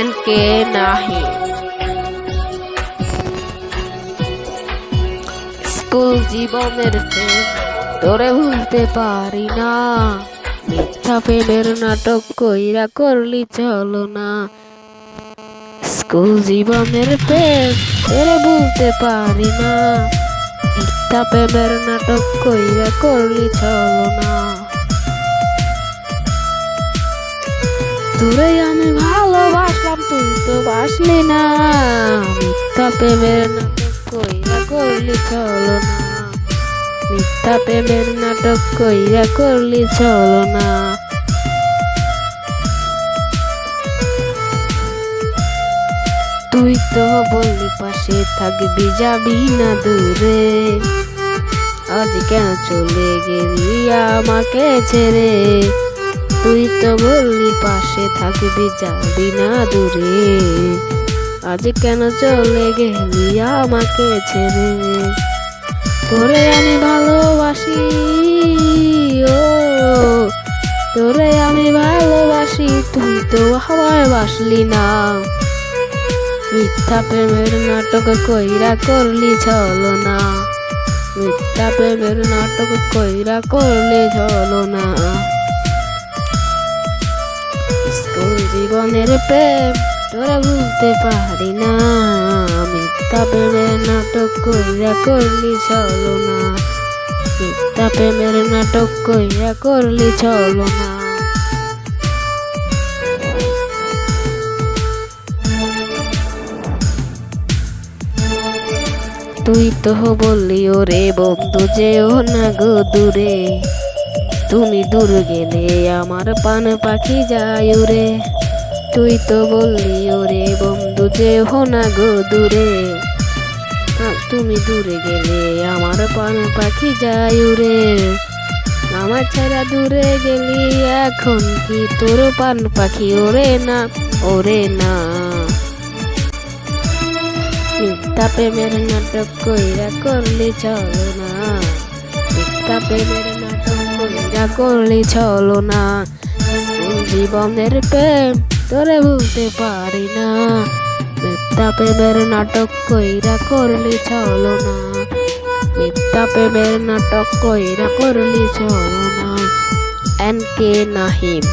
NK নাহি। School জীবনের প্রেম তোরে ভুলতে পারি না, মিথ্যা প্রেমের নাটক কইরা করলি চলো না। স্কুল জীবনের প্রেম তোরে ভুলতে পারি না, মিথ্যা প্রেমের নাটক কইরা করলি চলো না। তোরে আমি ভালোবাসলাম তুই তো বাসলি না, মিথ্যা প্রেমের নাটক কইরা করলি চলো না, মিথ্যা প্রেমের নাটক কইরা করলি চলো না। তুই তো বললি পাশে থাকবি যাবি না দূরে, আজ কেন চলে গেলি আমাকে ছেড়ে। তুই তো বললি পাশে থাকবি যাবি না দূরে, আজ কেন চলে গেলি আমাকে ছেড়ে। তোরে আমি ভালোবাসি, ও তোরে আমি ভালোবাসি, তুই তো আমায় বাসলি না। মিথ্যা প্রেমের নাটক কইরা করলি চলো না, মিথ্যা প্রেমের নাটক কইরা করলি চলো না। স্কুল জীবনের প্রেম তোরা ভুলতে পারি না, মিথ্যা প্রেমের নাটক কইরা করলি চলো না, মিথ্যা প্রেমের নাটক কইরা করলি চলো না। তুই তো বললি ওরে বন্ধু যেও না গো দূরে, তুমি দূর গেলে আমার পান পাখি যায় উড়ে। তুই তো বললি ওরে বন্ধু যেও না গো দূরে, তুমি দূরে গেলে আমার পান পাখি যায় উড়ে। আমার ছাড়া দূরে গেলি এখন কি তোর পান পাখি ওরে না, ওরে না। মিথ্যা প্রেমের নাটক কইরা করলি চলো না, মিথ্যা প্রেমের নাটক কইরা করলি চলো না। স্কুল জীবনের প্রেম তোরে ভুলতে পারি না, মিথ্যা প্রেমের নাটক কইরা করলি চলো না, মিথ্যা প্রেমের নাটক কইরা করলি চলো না। এনকে নাহিম।